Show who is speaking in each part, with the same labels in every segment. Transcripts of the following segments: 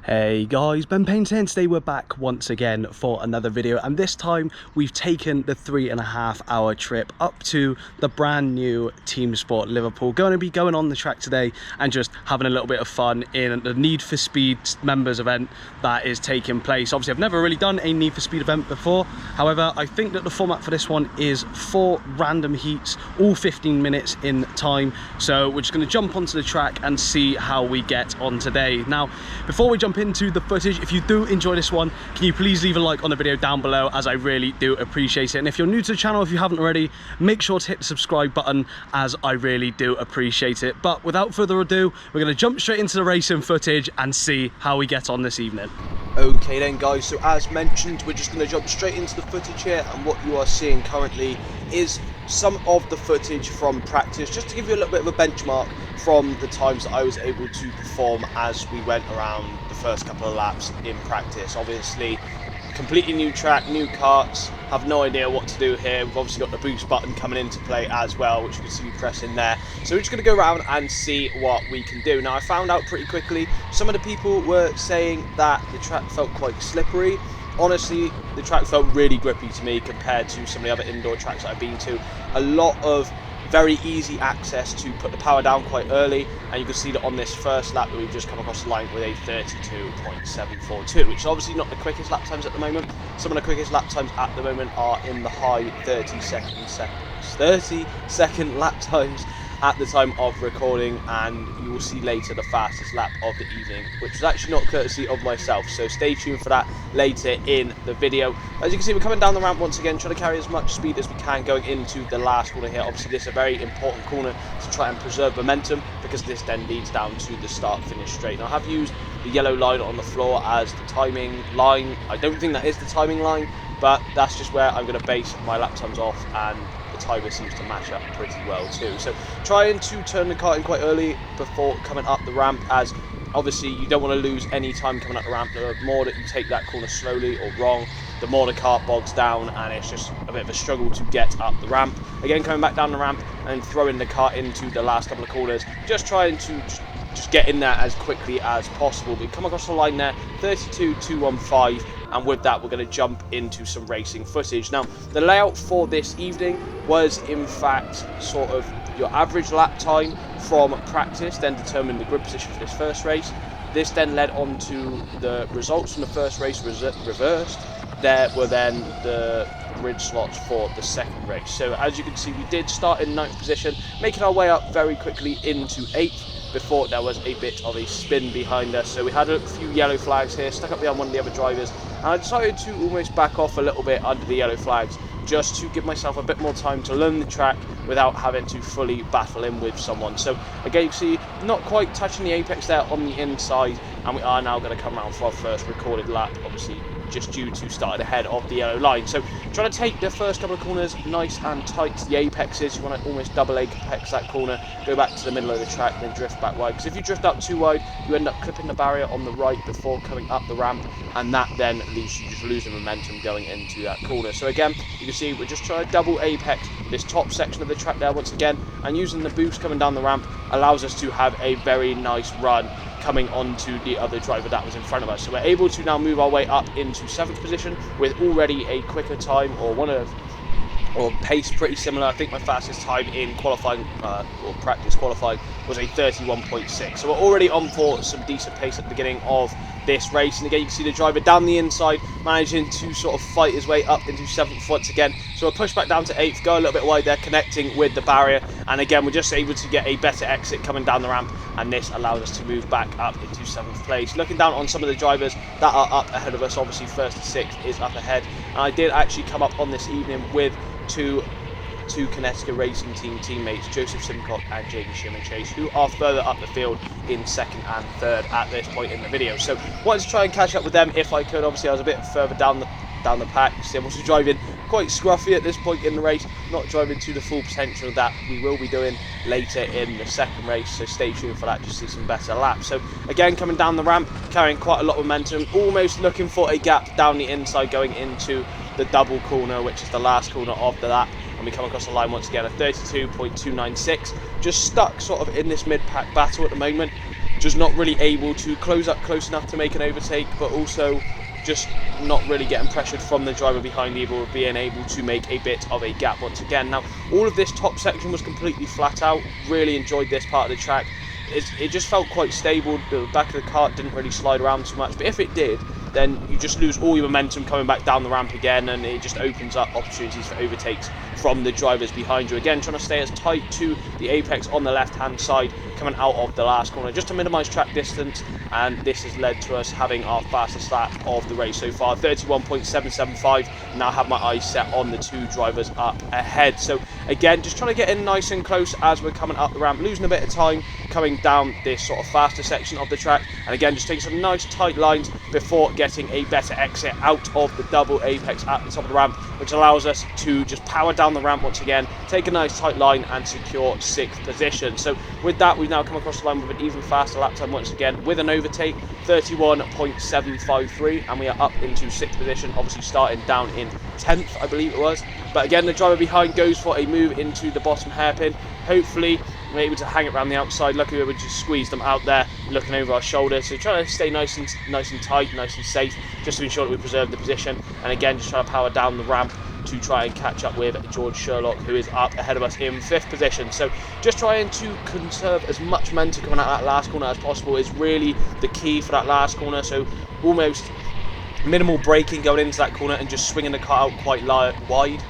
Speaker 1: Hey guys, benpaines here, and today we're back once again for another video, and this time we've taken the 3.5 hour trip up to the brand new Teamsport Liverpool. Going to be going on the track today and just having a little bit of fun in the Need4Speed members event that is taking place. Obviously I've never really done a Need4Speed event before, however I think that the format for this one is 4 random heats, all 15 minutes in time, so we're just going to jump onto the track and see how we get on today. Now before we jump into the footage, if you do enjoy this one, can you please leave a like on the video down below, as I really do appreciate it. And if you're new to the channel, if you haven't already, make sure to hit the subscribe button, as I really do appreciate it. But without further ado, we're going to jump straight into the racing footage and see how we get on this evening.
Speaker 2: Okay then guys, so as mentioned, we're just going to jump straight into the footage here, and what you are seeing currently is some of the footage from practice, just to give you a little bit of a benchmark from the times that I was able to perform as we went around the first couple of laps in practice. Obviously completely new track, new karts, have no idea what to do here. We've obviously got the boost button coming into play as well, which you can see me pressing there. So we're just going to go around and see what we can do. Now I found out pretty quickly, some of the people were saying that the track felt quite slippery. Honestly, the track felt really grippy to me compared to some of the other indoor tracks that I've been to. A lot of very easy access to put the power down quite early, and you can see that on this first lap that we've just come across the line with a 32.742, which is obviously not the quickest lap times at the moment. Some of the quickest lap times at the moment are in the high 30 second lap times at the time of recording, and you will see later the fastest lap of the evening, which was actually not courtesy of myself, so stay tuned for that later in the video. As you can see, we're coming down the ramp once again, trying to carry as much speed as we can going into the last corner here. Obviously this is a very important corner to try and preserve momentum, because this then leads down to the start finish straight. Now I have used the yellow line on the floor as the timing line. I don't think that is the timing line, but that's just where I'm going to base my lap times off, and the timer seems to match up pretty well too. So trying to turn the kart in quite early before coming up the ramp, as obviously you don't want to lose any time coming up the ramp. The more that you take that corner slowly or wrong, the more the kart bogs down, and it's just a bit of a struggle to get up the ramp. Again, coming back down the ramp and throwing the kart into the last couple of corners, just trying to just get in there as quickly as possible. We come across the line there, 32.215, and with that we're going to jump into some racing footage. Now the layout for this evening was in fact sort of your average lap time from practice, then determine the grid position for this first race. This then led on to the results from the first race reversed. There were then the grid slots for the second race. So as you can see, we did start in 9th position, making our way up very quickly into 8th before there was a bit of a spin behind us. So we had a few yellow flags here, stuck up behind one of the other drivers, and I decided to almost back off a little bit under the yellow flags, just to give myself a bit more time to learn the track without having to fully battle in with someone. So again, you see not quite touching the apex there on the inside, and we are now going to come around for our first recorded lap, obviously just due to starting ahead of the yellow line. So trying to take the first couple of corners nice and tight to the apexes. You want to almost double apex that corner, go back to the middle of the track, then drift back wide, because if you drift up too wide, you end up clipping the barrier on the right before coming up the ramp, and that then leaves you just losing momentum going into that corner. So again, you can see we're just trying to double apex this top section of the track there once again, and using the boost coming down the ramp allows us to have a very nice run coming onto the other driver that was in front of us. So we're able to now move our way up into 7th position with already a quicker time, or pace pretty similar. I think my fastest time in qualifying or practice qualifying was a 31.6. So we're already on for some decent pace at the beginning of this race. And again, you can see the driver down the inside managing to sort of fight his way up into 7th once again. So we'll push back down to 8th, go a little bit wide there, connecting with the barrier, and again we're just able to get a better exit coming down the ramp, and this allows us to move back up into 7th place. Looking down on some of the drivers that are up ahead of us, obviously 1st to 6th is up ahead, and I did actually come up on this evening with two Connecticut Racing Team teammates, Joseph Simcock and Jamie Sherman Chase, who are further up the field in 2nd and 3rd at this point in the video. So wanted to try and catch up with them if I could. Obviously I was a bit further down the pack. See, I'm also driving quite scruffy at this point in the race, not driving to the full potential that we will be doing later in the second race, so stay tuned for that to see some better laps. So again, coming down the ramp, carrying quite a lot of momentum, almost looking for a gap down the inside going into the double corner, which is the last corner of the lap, and we come across the line once again at 32.296, just stuck sort of in this mid-pack battle at the moment. just not really able to close up close enough to make an overtake, but also just not really getting pressured from the driver behind either, or being able to make a bit of a gap once again. Now, all of this top section was completely flat out. Really enjoyed this part of the track. It just felt quite stable. The back of the kart didn't really slide around too much, but if it did, then you just lose all your momentum coming back down the ramp again, and it just opens up opportunities for overtakes from the drivers behind you. Again, trying to stay as tight to the apex on the left-hand side coming out of the last corner, just to minimise track distance, and this has led to us having our fastest lap of the race so far, 31.775. Now have my eyes set on the two drivers up ahead. So again, just trying to get in nice and close as we're coming up the ramp, losing a bit of time coming down this sort of faster section of the track, and again just taking some nice tight lines before getting a better exit out of the double apex at the top of the ramp, which allows us to just power down the ramp once again, take a nice tight line and secure 6th position. So with that, we've now come across the line with an even faster lap time once again with an overtake, 31.753, and we are up into 6th position, obviously starting down in 10th, I believe it was. But again, the driver behind goes for a move into the bottom hairpin. Hopefully we're able to hang it around the outside. Luckily we just squeezed them out there, looking over our shoulder. So trying to stay nice and tight, nice and safe, just to ensure that we preserve the position. And again, just trying to power down the ramp to try and catch up with George Sherlock, who is up ahead of us in 5th position. So just trying to conserve as much momentum coming out of that last corner as possible is really the key for that last corner. So almost minimal braking going into that corner and just swinging the car out quite wide.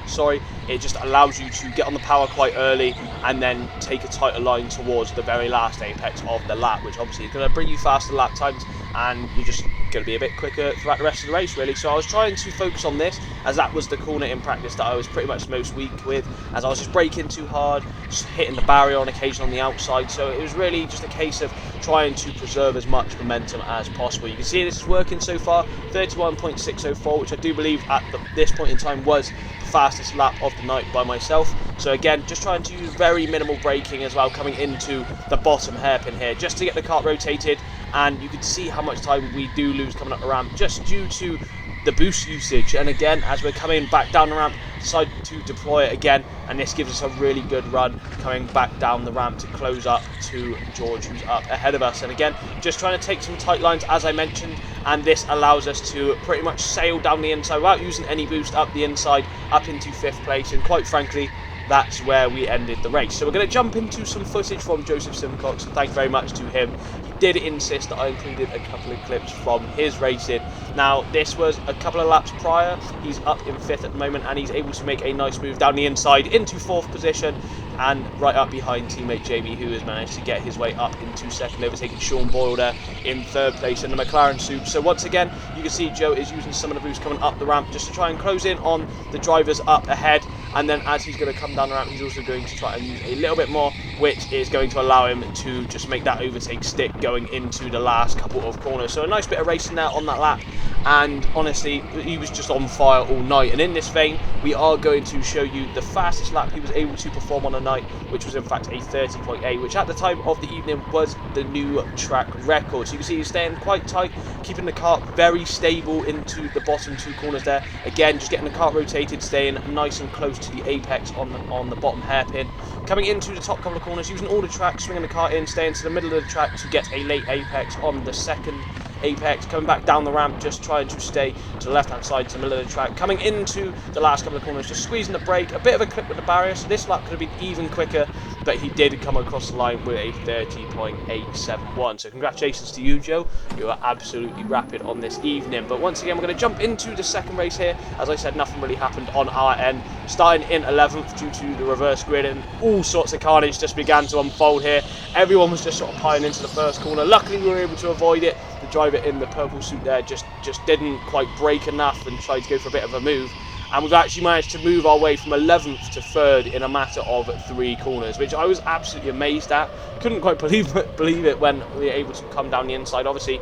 Speaker 2: It just allows you to get on the power quite early and then take a tighter line towards the very last apex of the lap, which obviously is going to bring you faster lap times, and you're just going to be a bit quicker throughout the rest of the race, really. So I was trying to focus on this, as that was the corner in practice that I was pretty much most weak with, as I was just braking too hard, just hitting the barrier on occasion on the outside. So it was really just a case of trying to preserve as much momentum as possible. You can see this is working so far, 31.604, which I do believe at this point in time was the fastest lap of the night by myself. So again, just trying to use very minimal braking as well coming into the bottom hairpin here, just to get the kart rotated. And you can see how much time we do lose coming up the ramp just due to the boost usage. And again, as we're coming back down the ramp, decide to deploy it again, and this gives us a really good run coming back down the ramp to close up to George, who's up ahead of us. And again, just trying to take some tight lines as I mentioned, and this allows us to pretty much sail down the inside without using any boost up the inside, up into 5th place, and quite frankly that's where we ended the race. So we're going to jump into some footage from Joseph Simcox, and thank you very much to him. He did insist that I included a couple of clips from his racing. Now, this was a couple of laps prior. He's up in 5th at the moment, and he's able to make a nice move down the inside into 4th position, and right up behind teammate Jamie, who has managed to get his way up into 2nd, overtaking Sean Boyle there in 3rd place in the McLaren soup. So once again, you can see Joe is using some of the boost coming up the ramp just to try and close in on the drivers up ahead, and then as he's going to come down the ramp, he's also going to try and use a little bit more, which is going to allow him to just make that overtake stick going into the last couple of corners. So a nice bit of racing there on that lap, and honestly he was just on fire all night. And in this vein, we are going to show you the fastest lap he was able to perform on a night, which was in fact a 30.8, which at the time of the evening was the new track record. So you can see he's staying quite tight, keeping the kart very stable into the bottom 2 corners there. Again, just getting the kart rotated, staying nice and close to the apex on the bottom hairpin. Coming into the top couple of corners, using all the track, swinging the kart in, staying to the middle of the track to get a late apex on the 2nd apex, coming back down the ramp, just trying to stay to the left hand side to the middle of the track. Coming into the last couple of corners, just squeezing the brake, a bit of a clip with the barrier, so this lap could have been even quicker, but he did come across the line with a 30.871. So congratulations to you, Joe. You are absolutely rapid on this evening. But once again, we're going to jump into the 2nd race here. As I said, nothing really happened on our end. Starting in 11th due to the reverse grid, and all sorts of carnage just began to unfold here. Everyone was just sort of piling into the 1st corner. Luckily we were able to avoid it. The driver in the purple suit there just didn't quite brake enough and tried to go for a bit of a move. And we've actually managed to move our way from 11th to 3rd in a matter of 3 corners, which I was absolutely amazed at. Couldn't quite believe it when we were able to come down the inside. Obviously,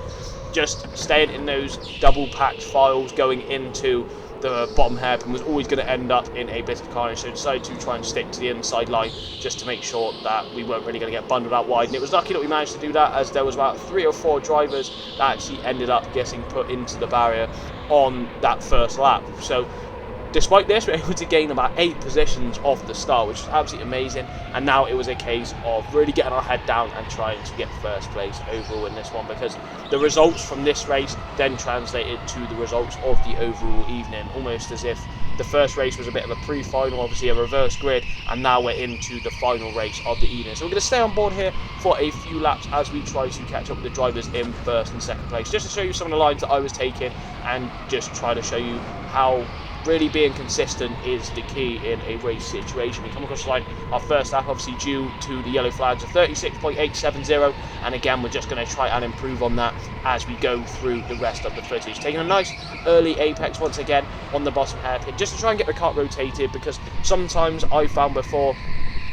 Speaker 2: just staying in those double packed files going into the bottom hairpin was always going to end up in a bit of carnage, so I decided to try and stick to the inside line just to make sure that we weren't really going to get bundled out wide. And it was lucky that we managed to do that, as there was about 3 or 4 drivers that actually ended up getting put into the barrier on that 1st lap. So despite this, we were able to gain about 8 positions off the start, which was absolutely amazing. And now it was a case of really getting our head down and trying to get first place overall in this one, because the results from this race then translated to the results of the overall evening, almost as if the first race was a bit of a pre-final, obviously a reverse grid, and now we're into the final race of the evening. So we're going to stay on board here for a few laps as we try to catch up with the drivers in first and second place, just to show you some of the lines that I was taking and just try to show you how really being consistent is the key in a race situation. We come across the line, our first lap obviously due to the yellow flags of 36.870, and again we're just going to try and improve on that as we go through the rest of the footage. Taking a nice early apex once again on the bottom hairpin, just to try and get the kart rotated, because sometimes I found before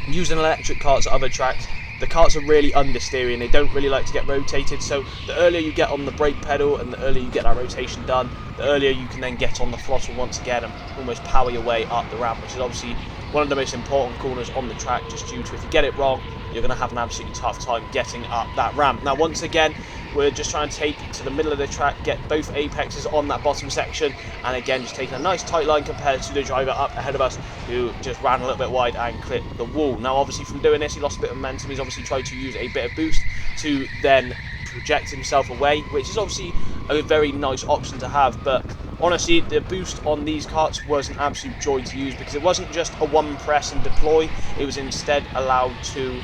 Speaker 2: using electric karts at other tracks, the karts are really understeering, they don't really like to get rotated, so the earlier you get on the brake pedal and the earlier you get that rotation done, the earlier you can then get on the throttle once again and almost power your way up the ramp, which is obviously one of the most important corners on the track, just due to if you get it wrong, you're going to have an absolutely tough time getting up that ramp. Now once again, we're just trying to take to the middle of the track, get both apexes on that bottom section, and again just taking a nice tight line compared to the driver up ahead of us, who just ran a little bit wide and clipped the wall. Now obviously from doing this he lost a bit of momentum. He's obviously tried to use a bit of boost to then project himself away, which is obviously a very nice option to have, but honestly the boost on these karts was an absolute joy to use, because it wasn't just a one press and deploy, it was instead allowed to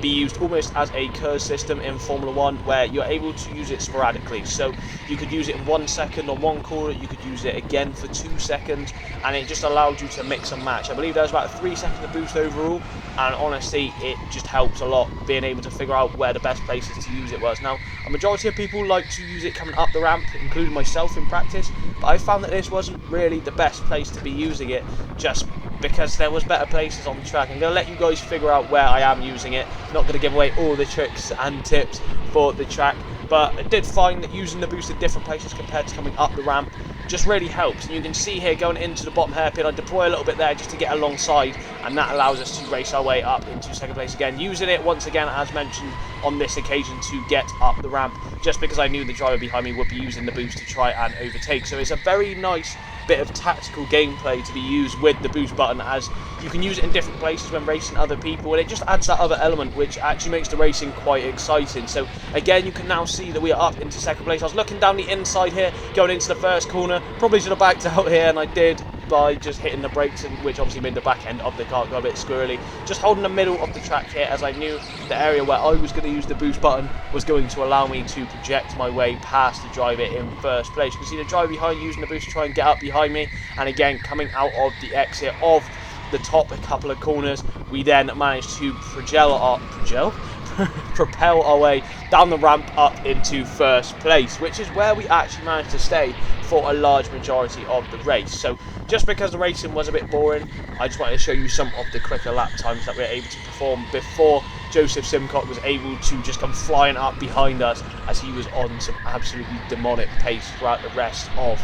Speaker 2: be used almost as a curve system in Formula 1, where you're able to use it sporadically. So you could use it in 1 second on one corner, you could use it again for 2 seconds, and it just allowed you to mix and match. I believe there's about 3 seconds of boost overall, and honestly it just helps a lot being able to figure out where the best places to use it was. Now a majority of people like to use it coming up the ramp, including myself in practice, but I found that this wasn't really the best place to be using it, just because there was better places on the track. I'm going to let you guys figure out where I am using it. I'm not going to give away all the tricks and tips for the track, but I did find that using the boost at different places compared to coming up the ramp just really helps. And you can see here going into the bottom hairpin, I deploy a little bit there just to get alongside, and that allows us to race our way up into second place again, using it once again as mentioned on this occasion to get up the ramp, just because I knew the driver behind me would be using the boost to try and overtake. So it's a very nice bit of tactical gameplay to be used with the boost button, as you can use it in different places when racing other people, and it just adds that other element which actually makes the racing quite exciting. So again, you can now see that we are up into second place. I was looking down the inside here going into the first corner, probably should have backed out here, and I did by just hitting the brakes, and which obviously made the back end of the car go a bit squirrely. Just holding the middle of the track here, as I knew the area where I was going to use the boost button was going to allow me to project my way past the driver in first place. You can see the driver behind using the boost to try and get up behind me, and again coming out of the exit of the top a couple of corners, we then managed to propel our way down the ramp up into first place, which is where we actually managed to stay for a large majority of the race. So just because the racing was a bit boring, I just wanted to show you some of the quicker lap times that we were able to perform before Joseph Simcock was able to just come flying up behind us, as he was on some absolutely demonic pace throughout the rest of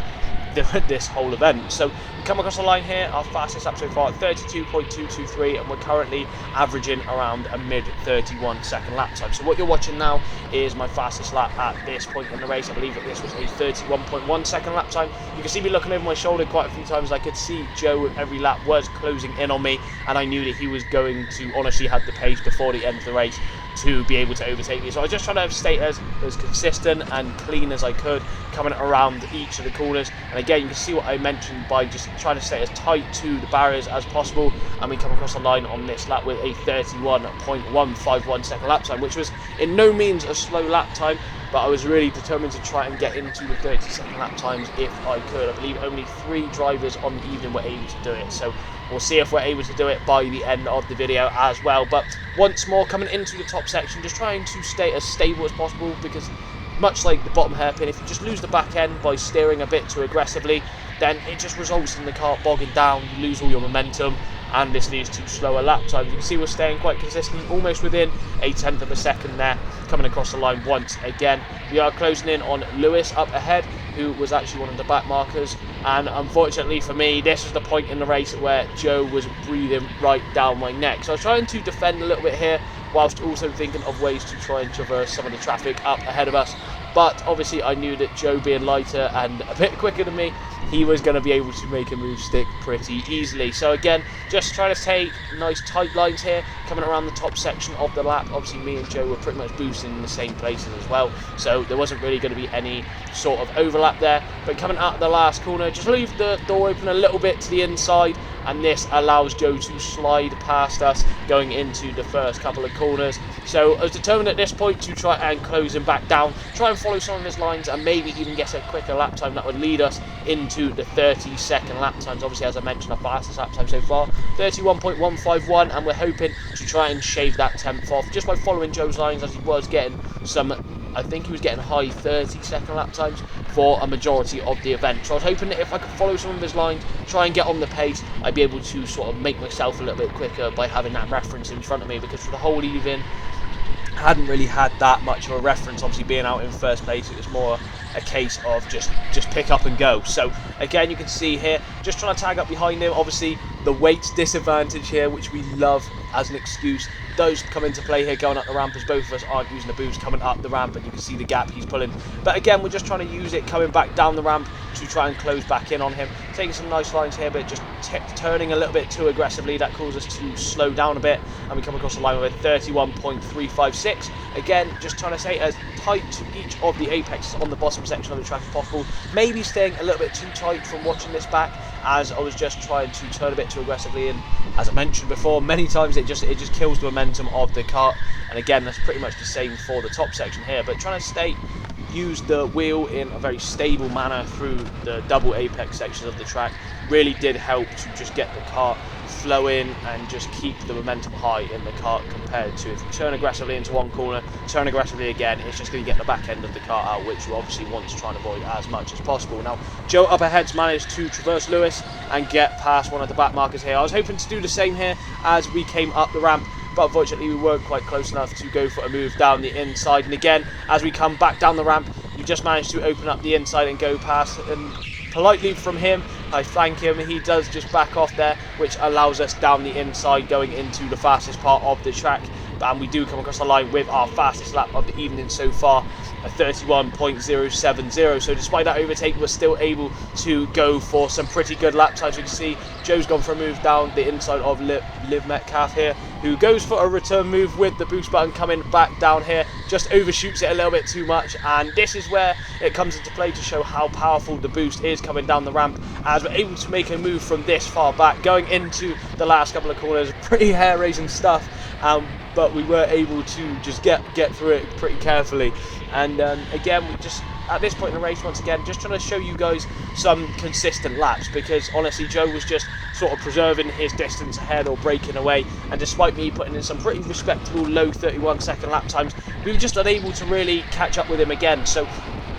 Speaker 2: this whole event. So we come across the line here, our fastest lap so far at 32.223, and we're currently averaging around a mid 31 second lap time. So what you're watching now is my fastest lap at this point in the race. I believe that this was a 31.1 second lap time. You can see me looking over my shoulder quite a few times. I could see Joe with every lap was closing in on me, and I knew that he was going to honestly have the pace before the end of the race to be able to overtake me. So I was just trying to stay as consistent and clean as I could, coming around each of the corners. And again, you can see what I mentioned by just trying to stay as tight to the barriers as possible, and we come across the line on this lap with a 31.151 second lap time, which was in no means a slow lap time, but I was really determined to try and get into the 30-second lap times if I could. I believe only 3 drivers on the evening were able to do it, so we'll see if we're able to do it by the end of the video as well. But once more, coming into the top section, just trying to stay as stable as possible, because much like the bottom hairpin, if you just lose the back end by steering a bit too aggressively, then it just results in the car bogging down, you lose all your momentum, and this leads to slower lap times. You can see we're staying quite consistent, almost within a tenth of a second there, coming across the line once again. We are closing in on Lewis up ahead, who was actually one of the back markers, and unfortunately for me, this was the point in the race where Joe was breathing right down my neck. So I was trying to defend a little bit here, whilst also thinking of ways to try and traverse some of the traffic up ahead of us. But obviously I knew that Joe, being lighter and a bit quicker than me, he was going to be able to make a move stick pretty easily. So again, just trying to take nice tight lines here, coming around the top section of the lap. Obviously me and Joe were pretty much boosting in the same places as well, so there wasn't really going to be any sort of overlap there. But coming out of the last corner, just leave the door open a little bit to the inside, and this allows Joe to slide past us going into the first couple of corners. So I was determined at this point to try and close him back down, try and follow some of his lines, and maybe even get a quicker lap time that would lead us into the 30-second lap times. Obviously, as I mentioned, our fastest lap time so far, 31.151, and we're hoping to try and shave that tenth off just by following Joe's lines, as he was getting some, I think he was getting high 30-second lap times for a majority of the event. So I was hoping that if I could follow some of his lines, try and get on the pace, I'd be able to sort of make myself a little bit quicker by having that reference in front of me, because for the whole evening, I hadn't really had that much of a reference. Obviously being out in first place, it was more a case of just pick up and go. So again, you can see here, just trying to tag up behind him. Obviously the weight's disadvantage here, which we love as an excuse, does come into play here going up the ramp, as both of us aren't using the boost coming up the ramp, and you can see the gap he's pulling. But again, we're just trying to use it coming back down the ramp to try and close back in on him, taking some nice lines here, but just turning a little bit too aggressively. That causes us to slow down a bit, and we come across the line with a 31.356. Again, just trying to stay as tight to each of the apexes on the bottom section of the track as possible, maybe staying a little bit too tight from watching this back, as I was just trying to turn a bit too aggressively, and as I mentioned before many times, it just kills the momentum of the kart. And again, that's pretty much the same for the top section here, but trying to use the wheel in a very stable manner through the double apex sections of the track really did help to just get the kart flowing and just keep the momentum high in the kart, compared to if you turn aggressively into one corner, turn aggressively again, it's just going to get the back end of the kart out, which you obviously want to try and avoid as much as possible. Now, Joe up ahead's managed to traverse Lewis and get past one of the back markers here. I was hoping to do the same here as we came up the ramp, but unfortunately we weren't quite close enough to go for a move down the inside. And again, as we come back down the ramp, you just managed to open up the inside and go past, and politely from him, I thank him, he does just back off there, which allows us down the inside going into the fastest part of the track. And we do come across the line with our fastest lap of the evening so far, a 31.070. So despite that overtake, we're still able to go for some pretty good lap times. You can see Joe's gone for a move down the inside of Liv Metcalf here, who goes for a return move with the boost button coming back down here, just overshoots it a little bit too much, and this is where it comes into play to show how powerful the boost is coming down the ramp, as we're able to make a move from this far back going into the last couple of corners. Pretty hair-raising stuff, but we were able to just get through it pretty carefully. And again, we just, at this point in the race, once again, just trying to show you guys some consistent laps, because honestly Joe was just sort of preserving his distance ahead or breaking away, and despite me putting in some pretty respectable low 31-second lap times, we were just unable to really catch up with him again. So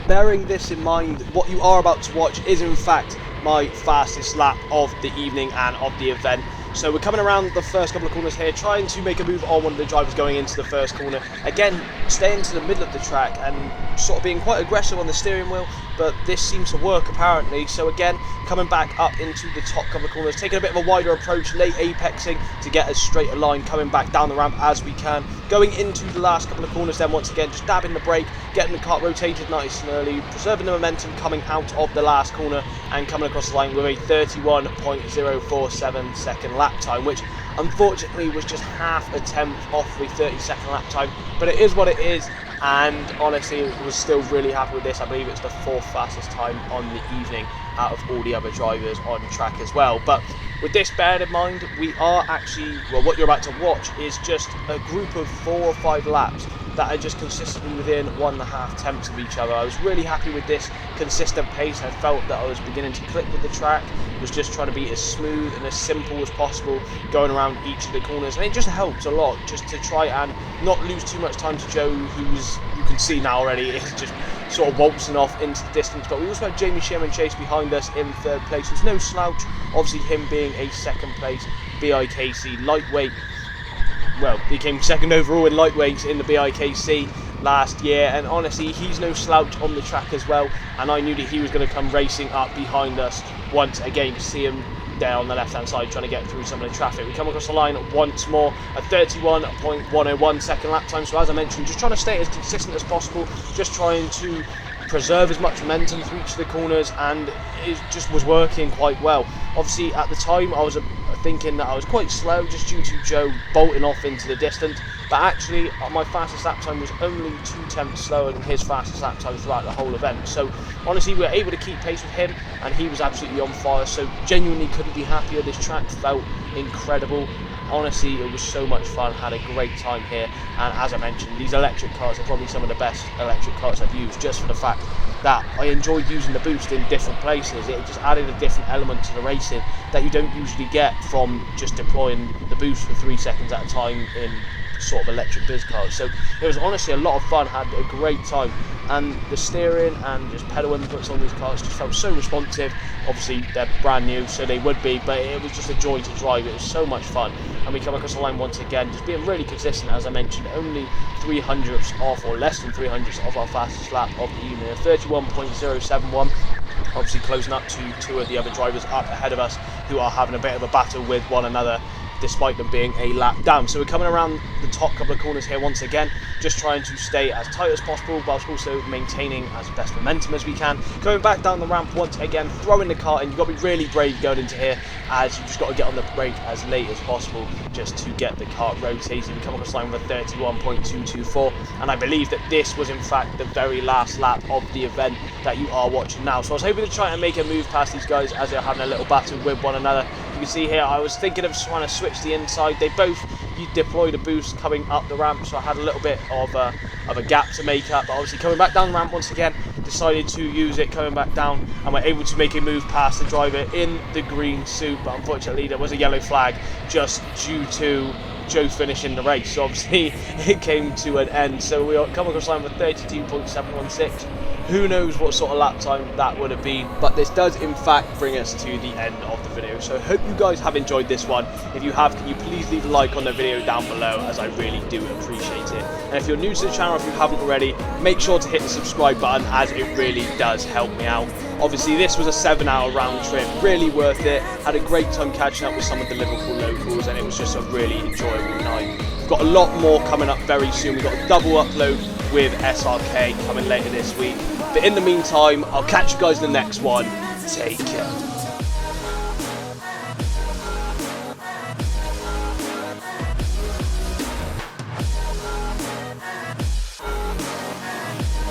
Speaker 2: bearing this in mind, what you are about to watch is in fact my fastest lap of the evening and of the event. So we're coming around the first couple of corners here, trying to make a move on one of the drivers going into the first corner. Again, staying to the middle of the track and sort of being quite aggressive on the steering wheel, but this seems to work apparently. So again, coming back up into the top couple of corners, taking a bit of a wider approach, late apexing to get as straight a line coming back down the ramp as we can. Going into the last couple of corners then, once again, just dabbing the brake, getting the kart rotated nice and early, preserving the momentum coming out of the last corner, and coming across the line with a 31.047 second lap time, which unfortunately was just half a tenth off the 30-second lap time, but it is what it is. And honestly, I was still really happy with this. I believe it's the fourth fastest time on the evening out of all the other drivers on track as well. But with this bearing in mind, we are actually, well, what you're about to watch is just a group of 4 or 5 laps that are just consistently within 1.5 tenths of each other. I was really happy with this consistent pace. I felt that I was beginning to click with the track, was just trying to be as smooth and as simple as possible going around each of the corners, and it just helps a lot just to try and not lose too much time to Joe, who's, you can see now already, is just sort of waltzing off into the distance. But we also have Jamie Sherman Chase behind us in third place, who's no slouch, obviously him being a second place BIKC lightweight. Well, he came second overall in lightweights in the BIKC last year, and honestly he's no slouch on the track as well, and I knew that he was going to come racing up behind us once again. You can see him there on the left hand side trying to get through some of the traffic. We come across the line once more, a 31.101 second lap time. So as I mentioned, just trying to stay as consistent as possible, just trying to preserve as much momentum through each of the corners, and it just was working quite well. Obviously at the time I was thinking that I was quite slow just due to Joe bolting off into the distance, but actually my fastest lap time was only 2/10 slower than his fastest lap time throughout the whole event. So honestly, we were able to keep pace with him, and he was absolutely on fire. So genuinely couldn't be happier. This track felt incredible. Honestly, it was so much fun, had a great time here, and as I mentioned, these electric karts are probably some of the best electric karts I've used, just for the fact that I enjoyed using the boost in different places. It just added a different element to the racing that you don't usually get from just deploying the boost for 3 seconds at a time in sort of electric biz cars. So it was honestly a lot of fun, had a great time, and the steering and just pedal inputs on these cars just felt so responsive. Obviously they're brand new, so they would be, but it was just a joy to drive. It was so much fun, and we come across the line once again, just being really consistent. As I mentioned, only 300ths off, or less than 300ths off our fastest lap of the evening, 31.071. Obviously closing up to 2 of the other drivers up ahead of us, who are having a bit of a battle with one another despite them being a lap down. So we're coming around the top couple of corners here once again, just trying to stay as tight as possible whilst also maintaining as best momentum as we can. Going back down the ramp once again, throwing the kart in. You've got to be really brave going into here, as you've just got to get on the brake as late as possible just to get the kart rotating. We come across the line with a 31.224, and I believe that this was in fact the very last lap of the event that you are watching now. So I was hoping to try and make a move past these guys as they're having a little battle with one another. You can see here I was thinking of trying to switch the inside. They both deployed a boost coming up the ramp, so I had a little bit of a gap to make up. But obviously coming back down the ramp once again, decided to use it coming back down, and we're able to make a move past the driver in the green suit. But unfortunately there was a yellow flag just due to Joe finishing the race, so obviously it came to an end. So we come across the line with 32.716. Who knows what sort of lap time that would have been, but this does in fact bring us to the end of the video. So I hope you guys have enjoyed this one. If you have, can you please leave a like on the video down below, as I really do appreciate it. And if you're new to the channel, if you haven't already, make sure to hit the subscribe button, as it really does help me out. Obviously this was a 7-hour round trip, really worth it. Had a great time catching up with some of the Liverpool locals, and it was just a really enjoyable night. We've got a lot more coming up very soon. We've got a double upload with SRK coming later this week. But in the meantime, I'll catch you guys in the next one. Take care.